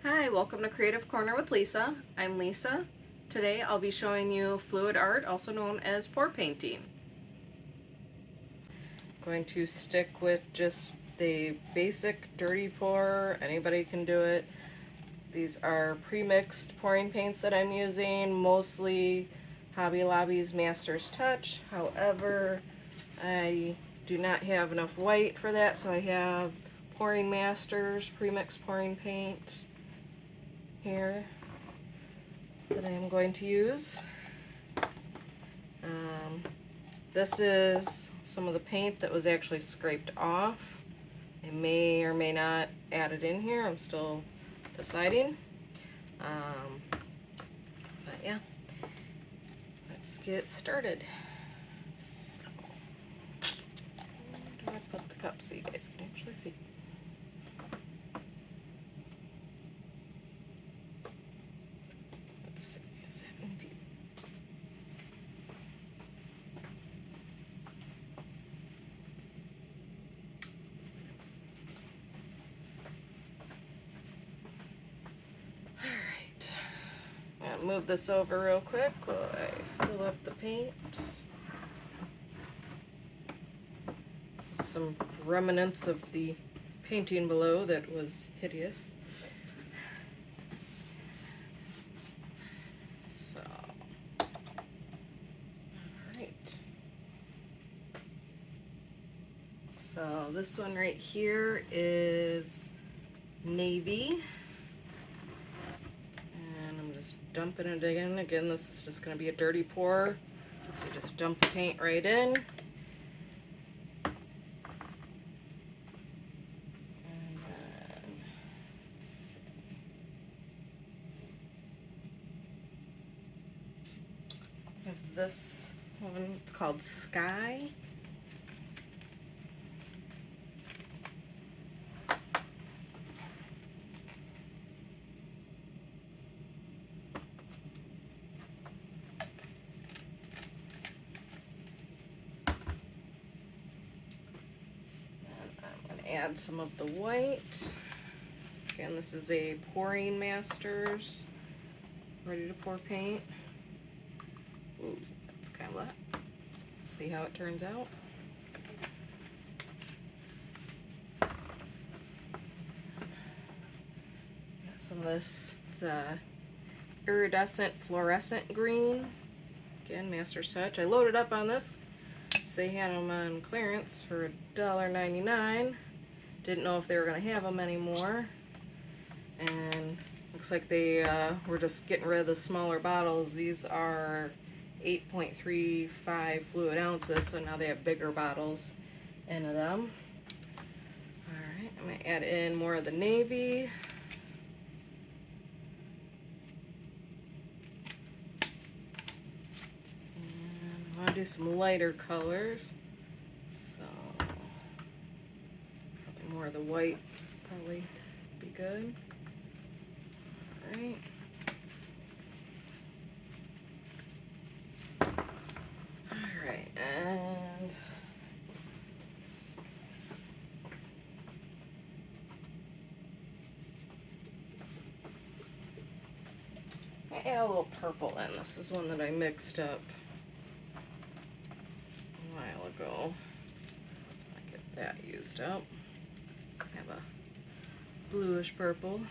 Hi, welcome to Creative Corner with Lisa. I'm Lisa. Today I'll be showing you fluid art, also known as pour painting. I'm going to stick with just the basic dirty pour. Anybody can do it. These are pre-mixed pouring paints that I'm using, mostly Hobby Lobby's Master's Touch. However, I do not have enough white for that, so I have Pouring Masters pre-mixed pouring paint here that I'm going to use. This is some of the paint that was actually scraped off. I may or may not add it in here. I'm still deciding. But yeah, let's get started. So, where do I put the cup so you guys can actually see? Let's see, is that in view? Alright, I'll move this over real quick while I fill up the paint. This is some remnants of the painting below that was hideous. So, alright. So this one right here is navy. And I'm just dumping it in. Again, this is just going to be a dirty pour. So you just dump the paint right in. And then, let's see. I have this one, it's called Sky. Add some of the white. Again, this is a Pouring Masters ready to pour paint. Ooh, that's kind of wet. See how it turns out. Got some of this. It's a iridescent fluorescent green. Again, Master's Touch. I loaded up on this because they had them on clearance for $1.99. Didn't know if they were going to have them anymore, and looks like they were just getting rid of the smaller bottles. These are 8.35 fluid ounces, so now they have bigger bottles into them. Alright, I'm going to add in more of the navy. And I want to do some lighter colors. More of the white probably be good. Alright. Alright, and I add a little purple in. This is one that I mixed up a while ago. I get that used up. I have a bluish purple.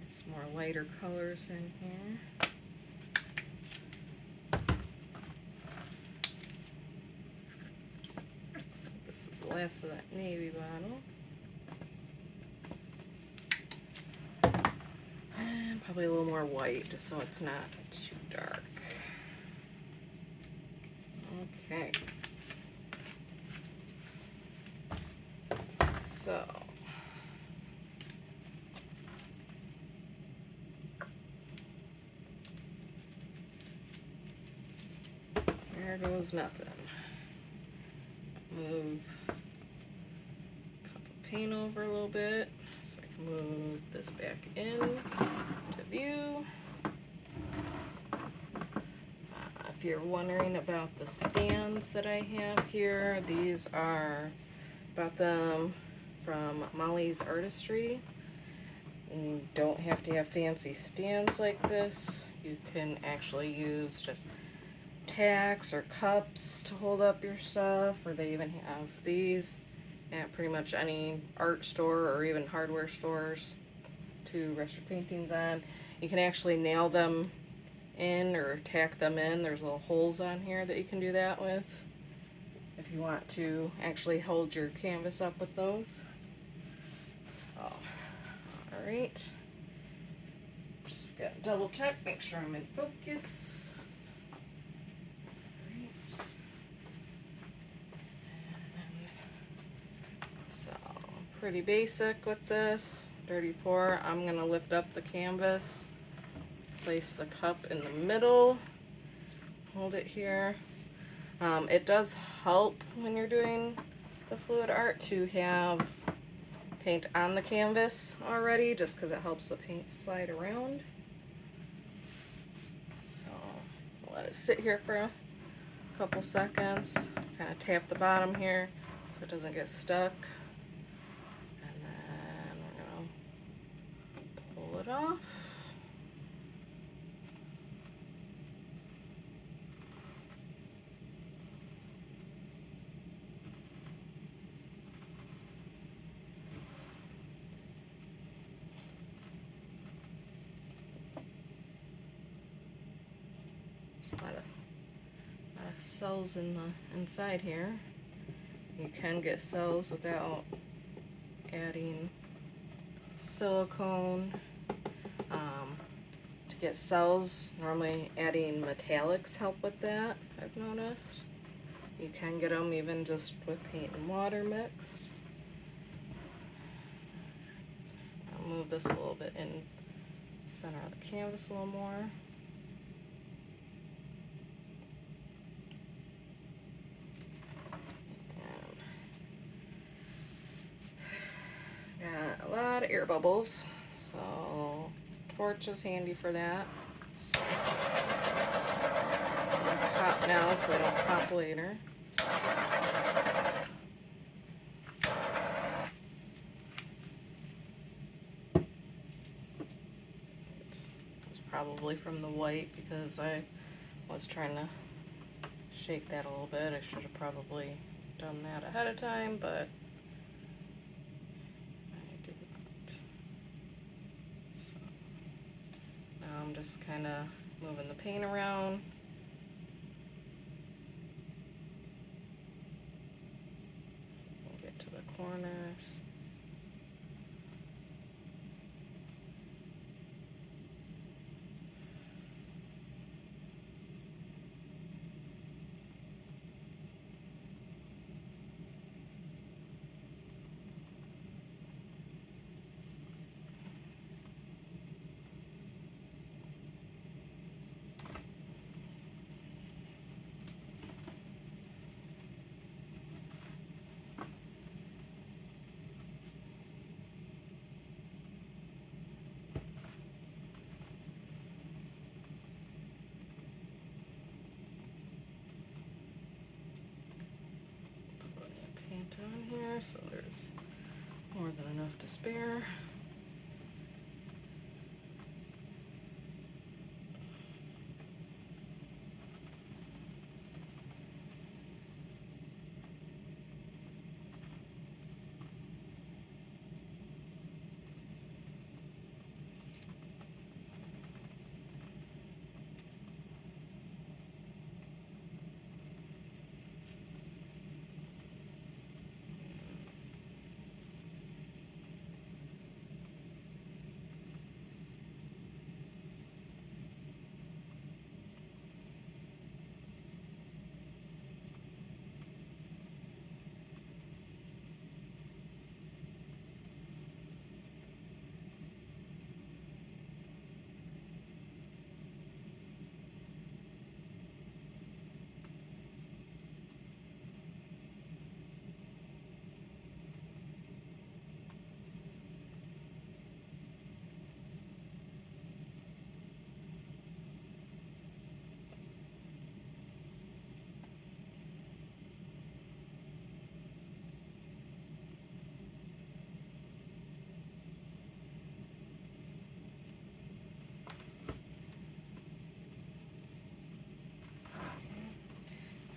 Some more lighter colors in here. So this is the last of that navy bottle. And probably a little more white just so it's not too dark. Okay. So there goes nothing. Move a cup of paint over a little bit so I can move this back in to view. If you're wondering about the stands that I have here, these are, bought them from Molly's Artistry. You don't have to have fancy stands like this. You can actually use just tacks or cups to hold up your stuff, or they even have these at pretty much any art store or even hardware stores to rest your paintings on. You can actually nail them in or tack them in. There's little holes on here that you can do that with if you want to actually hold your canvas up with those. So, alright. Just got to double check, make sure I'm in focus. Alright. So, pretty basic with this. Dirty pour. I'm going to lift up the canvas. Place the cup in the middle, hold it here. It does help when you're doing the fluid art to have paint on the canvas already, just because it helps the paint slide around. So let it sit here for a couple seconds, kind of tap the bottom here so it doesn't get stuck, and then we're going to pull it off. A lot of cells in the inside here. You can get cells without adding silicone. To get cells, normally adding metallics help with that, I've noticed. You can get them even just with paint and water mixed. I'll move this a little bit in the center of the canvas a little more. Got a lot of air bubbles, so torch is handy for that. Pop now so they don't pop later. It's probably from the white because I was trying to shake that a little bit. I should have probably done that ahead of time, but I'm just kind of moving the paint around. So we can get to the corners. On here, so there's more than enough to spare.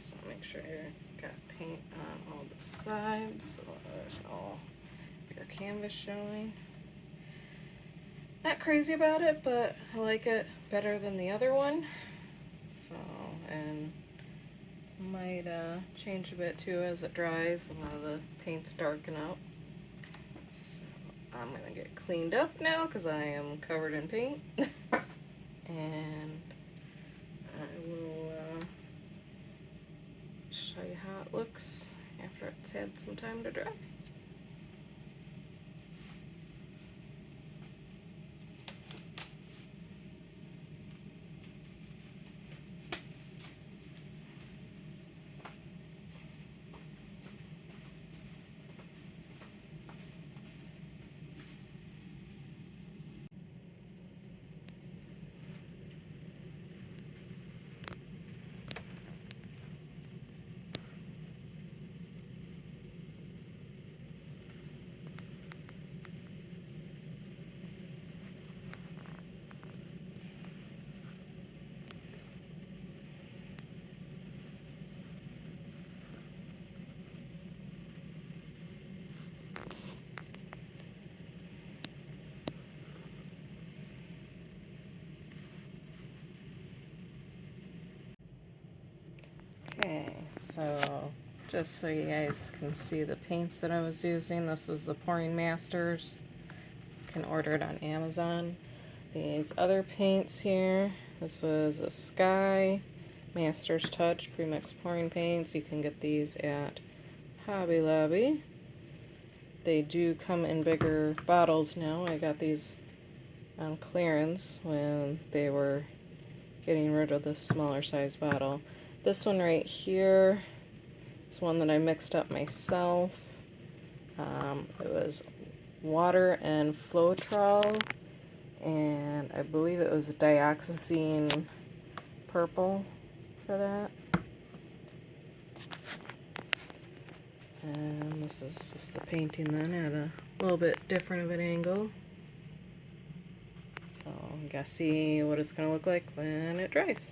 Just want to make sure I got paint on all the sides so there's no bigger canvas showing. Not crazy about it, but I like it better than the other one. So, and might change a bit too as it dries. A lot of the paint's darken up. So I'm gonna get cleaned up now because I am covered in paint. And I will show you how it looks after it's had some time to dry. Okay, so just so you guys can see the paints that I was using, this was the Pouring Masters. You can order it on Amazon. These other paints here, this was a Sky Masters Touch Premixed Pouring Paints. You can get these at Hobby Lobby. They do come in bigger bottles now. I got these on clearance when they were getting rid of the smaller size bottle. This one right here is one that I mixed up myself. It was water and Floetrol, and I believe it was dioxazine purple for that. And this is just the painting then at a little bit different of an angle. So you gotta see what it's gonna look like when it dries.